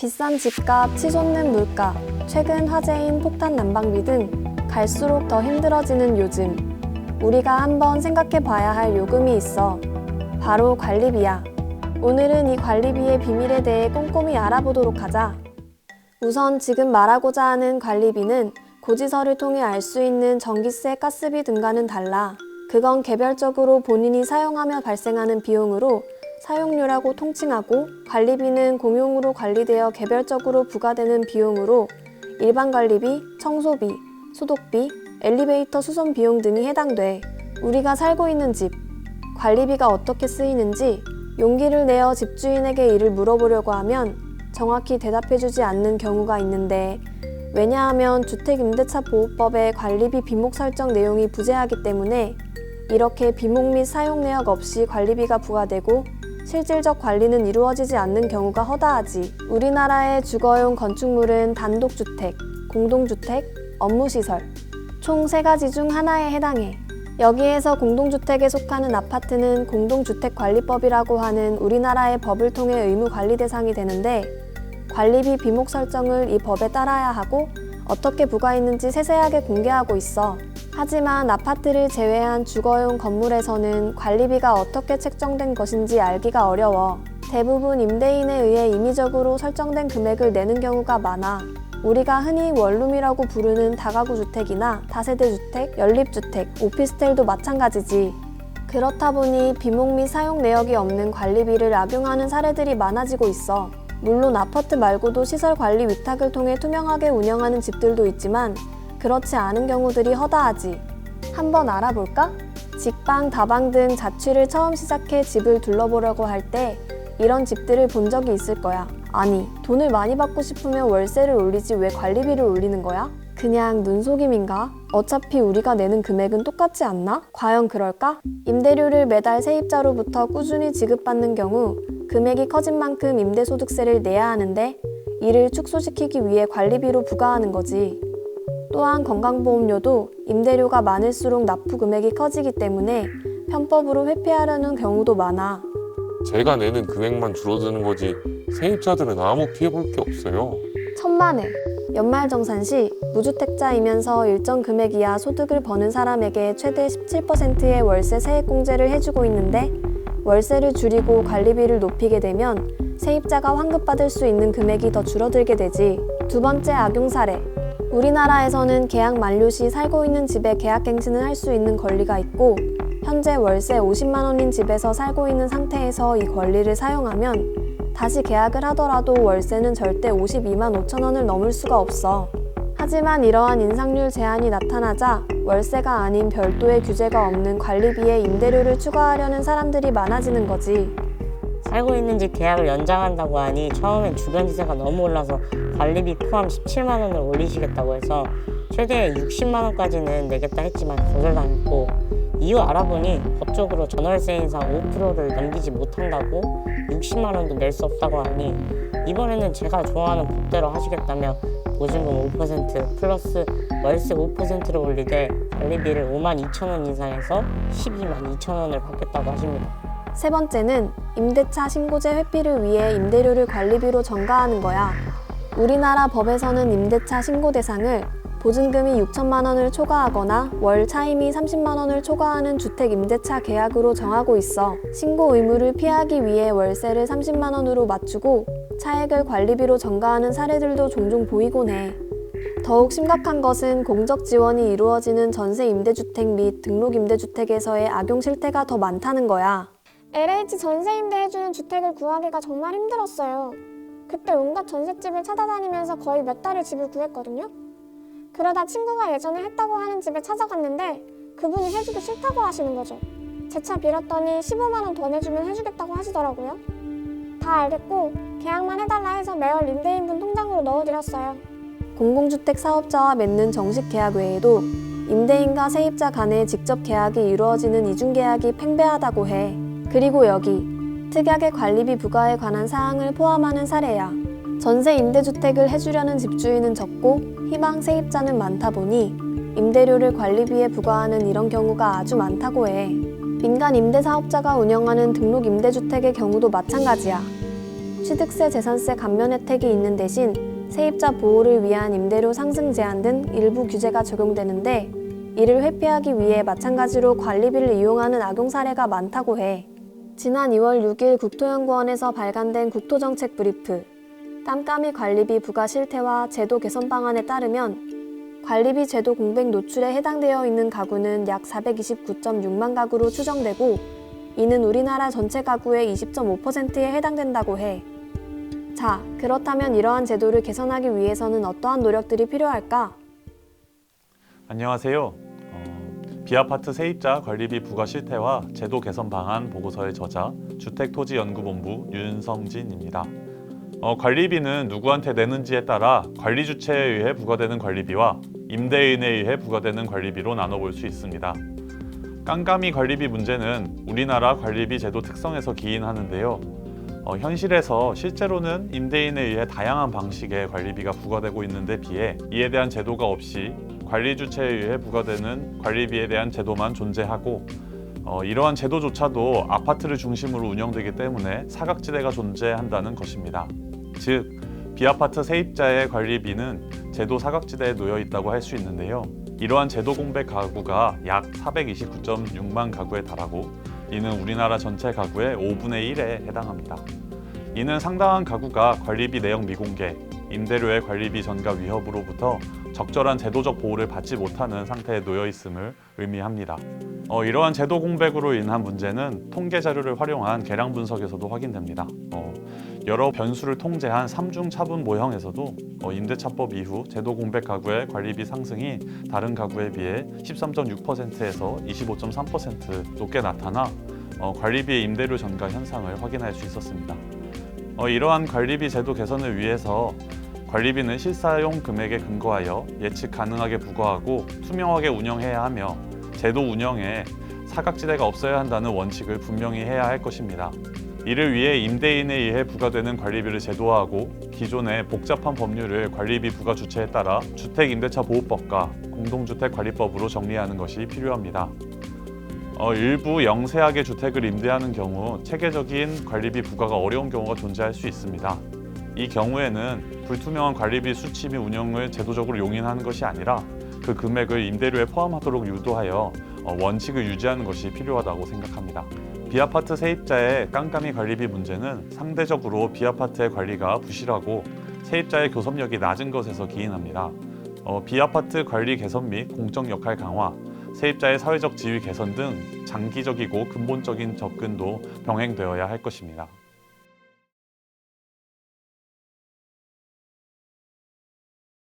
비싼 집값, 치솟는 물가, 최근 화제인 폭탄 난방비 등 갈수록 더 힘들어지는 요즘. 우리가 한번 생각해 봐야 할 요금이 있어. 바로 관리비야. 오늘은 이 관리비의 비밀에 대해 꼼꼼히 알아보도록 하자. 우선 지금 말하고자 하는 관리비는 고지서를 통해 알 수 있는 전기세, 가스비 등과는 달라. 그건 개별적으로 본인이 사용하며 발생하는 비용으로 사용료라고 통칭하고, 관리비는 공용으로 관리되어 개별적으로 부과되는 비용으로 일반 관리비, 청소비, 소독비, 엘리베이터 수선 비용 등이 해당돼. 우리가 살고 있는 집, 관리비가 어떻게 쓰이는지 용기를 내어 집주인에게 이를 물어보려고 하면 정확히 대답해주지 않는 경우가 있는데, 왜냐하면 주택임대차보호법의 관리비 비목 설정 내용이 부재하기 때문에 이렇게 비목 및 사용 내역 없이 관리비가 부과되고 실질적 관리는 이루어지지 않는 경우가 허다하지. 우리나라의 주거용 건축물은 단독주택, 공동주택, 업무시설 총 3가지 중 하나에 해당해. 여기에서 공동주택에 속하는 아파트는 공동주택관리법이라고 하는 우리나라의 법을 통해 의무 관리 대상이 되는데, 관리비 비목 설정을 이 법에 따라야 하고 어떻게 부과했는지 세세하게 공개하고 있어. 하지만 아파트를 제외한 주거용 건물에서는 관리비가 어떻게 책정된 것인지 알기가 어려워. 대부분 임대인에 의해 임의적으로 설정된 금액을 내는 경우가 많아. 우리가 흔히 원룸이라고 부르는 다가구 주택이나 다세대 주택, 연립주택, 오피스텔도 마찬가지지. 그렇다 보니 비목 및 사용 내역이 없는 관리비를 악용하는 사례들이 많아지고 있어. 물론 아파트 말고도 시설 관리 위탁을 통해 투명하게 운영하는 집들도 있지만 그렇지 않은 경우들이 허다하지. 한번 알아볼까? 직방, 다방 등 자취를 처음 시작해 집을 둘러보려고 할 때 이런 집들을 본 적이 있을 거야. 아니, 돈을 많이 받고 싶으면 월세를 올리지 왜 관리비를 올리는 거야? 그냥 눈속임인가? 어차피 우리가 내는 금액은 똑같지 않나? 과연 그럴까? 임대료를 매달 세입자로부터 꾸준히 지급받는 경우 금액이 커진 만큼 임대소득세를 내야 하는데, 이를 축소시키기 위해 관리비로 부과하는 거지. 또한 건강보험료도 임대료가 많을수록 납부 금액이 커지기 때문에 편법으로 회피하려는 경우도 많아. 제가 내는 금액만 줄어드는 거지 세입자들은 아무 피해 볼 게 없어요. 천만에. 연말정산 시 무주택자이면서 일정 금액 이하 소득을 버는 사람에게 최대 17%의 월세 세액공제를 해주고 있는데, 월세를 줄이고 관리비를 높이게 되면 세입자가 환급받을 수 있는 금액이 더 줄어들게 되지. 두 번째 악용 사례. 우리나라에서는 계약 만료 시 살고 있는 집에 계약갱신을 할 수 있는 권리가 있고, 현재 월세 50만 원인 집에서 살고 있는 상태에서 이 권리를 사용하면 다시 계약을 하더라도 월세는 절대 52만 5천 원을 넘을 수가 없어. 하지만 이러한 인상률 제한이 나타나자 월세가 아닌 별도의 규제가 없는 관리비에 임대료를 추가하려는 사람들이 많아지는 거지. 살고 있는 집 계약을 연장한다고 하니 처음엔 주변 시세가 너무 올라서 관리비 포함 17만 원을 올리시겠다고 해서 최대 60만 원까지는 내겠다 했지만 거절당했고, 이유 알아보니 법적으로 전월세 인상 5%를 넘기지 못한다고 60만 원도 낼 수 없다고 하니, 이번에는 제가 좋아하는 법대로 하시겠다며 보증금 5% 플러스 월세 5%를 올리되 관리비를 5만 2천 원 인상해서 12만 2천 원을 받겠다고 하십니다. 세 번째는 임대차 신고제 회피를 위해 임대료를 관리비로 전가하는 거야. 우리나라 법에서는 임대차 신고 대상을 보증금이 6천만 원을 초과하거나 월 차임이 30만 원을 초과하는 주택임대차 계약으로 정하고 있어. 신고 의무를 피하기 위해 월세를 30만 원으로 맞추고 차액을 관리비로 전가하는 사례들도 종종 보이곤 해. 더욱 심각한 것은 공적 지원이 이루어지는 전세 임대주택 및 등록 임대주택에서의 악용 실태가 더 많다는 거야. LH 전세 임대해주는 주택을 구하기가 정말 힘들었어요. 그때 온갖 전셋집을 찾아다니면서 거의 몇 달을 집을 구했거든요. 그러다 친구가 예전에 했다고 하는 집에 찾아갔는데 그분이 해주기 싫다고 하시는 거죠. 제 차 빌었더니 15만 원 더 내주면 해주겠다고 하시더라고요. 다 알겠고 계약만 해달라 해서 매월 임대인분 통장으로 넣어드렸어요. 공공주택 사업자와 맺는 정식 계약 외에도 임대인과 세입자 간에 직접 계약이 이루어지는 이중계약이 팽배하다고 해. 그리고 여기 특약의 관리비 부과에 관한 사항을 포함하는 사례야. 전세 임대주택을 해주려는 집주인은 적고 희망 세입자는 많다 보니 임대료를 관리비에 부과하는 이런 경우가 아주 많다고 해. 민간 임대사업자가 운영하는 등록 임대주택의 경우도 마찬가지야. 취득세, 재산세 감면 혜택이 있는 대신 세입자 보호를 위한 임대료 상승 제한 등 일부 규제가 적용되는데 이를 회피하기 위해 마찬가지로 관리비를 이용하는 악용 사례가 많다고 해. 지난 2월 6일 국토연구원에서 발간된 국토정책 브리프, 깜깜이 관리비 부과 실태와 제도 개선 방안에 따르면 관리비 제도 공백 노출에 해당되어 있는 가구는 약 429.6만 가구로 추정되고 이는 우리나라 전체 가구의 20.5%에 해당된다고 해. 자, 그렇다면 이러한 제도를 개선하기 위해서는 어떠한 노력들이 필요할까? 안녕하세요. 비아파트 세입자 관리비 부과 실태와 제도 개선 방안 보고서의 저자 주택토지연구본부 윤성진입니다. 관리비는 누구한테 내는지에 따라 관리 주체에 의해 부과되는 관리비와 임대인에 의해 부과되는 관리비로 나눠볼 수 있습니다. 깜깜이 관리비 문제는 우리나라 관리비 제도 특성에서 기인하는데요. 현실에서 실제로는 임대인에 의해 다양한 방식의 관리비가 부과되고 있는데 비해 이에 대한 제도가 없이 관리 주체에 의해 부과되는 관리비에 대한 제도만 존재하고 이러한 제도조차도 아파트를 중심으로 운영되기 때문에 사각지대가 존재한다는 것입니다. 즉, 비아파트 세입자의 관리비는 제도 사각지대에 놓여 있다고 할 수 있는데요. 이러한 제도 공백 가구가 약 429.6만 가구에 달하고 이는 우리나라 전체 가구의 5분의 1에 해당합니다. 이는 상당한 가구가 관리비 내역 미공개, 임대료의 관리비 전가 위협으로부터 적절한 제도적 보호를 받지 못하는 상태에 놓여 있음을 의미합니다. 이러한 제도 공백으로 인한 문제는 통계 자료를 활용한 계량 분석에서도 확인됩니다. 여러 변수를 통제한 3중 차분 모형에서도 임대차법 이후 제도 공백 가구의 관리비 상승이 다른 가구에 비해 13.6%에서 25.3% 높게 나타나 관리비의 임대료 전가 현상을 확인할 수 있었습니다. 이러한 관리비 제도 개선을 위해서 관리비는 실사용 금액에 근거하여 예측 가능하게 부과하고 투명하게 운영해야 하며 제도 운영에 사각지대가 없어야 한다는 원칙을 분명히 해야 할 것입니다. 이를 위해 임대인에 의해 부과되는 관리비를 제도화하고 기존의 복잡한 법률을 관리비 부과 주체에 따라 주택임대차보호법과 공동주택관리법으로 정리하는 것이 필요합니다. 일부 영세하게 주택을 임대하는 경우 체계적인 관리비 부과가 어려운 경우가 존재할 수 있습니다. 이 경우에는 불투명한 관리비 수치 및 운영을 제도적으로 용인하는 것이 아니라 그 금액을 임대료에 포함하도록 유도하여 원칙을 유지하는 것이 필요하다고 생각합니다. 비아파트 세입자의 깜깜이 관리비 문제는 상대적으로 비아파트의 관리가 부실하고 세입자의 교섭력이 낮은 것에서 기인합니다. 비아파트 관리 개선 및 공적 역할 강화, 세입자의 사회적 지위 개선 등 장기적이고 근본적인 접근도 병행되어야 할 것입니다.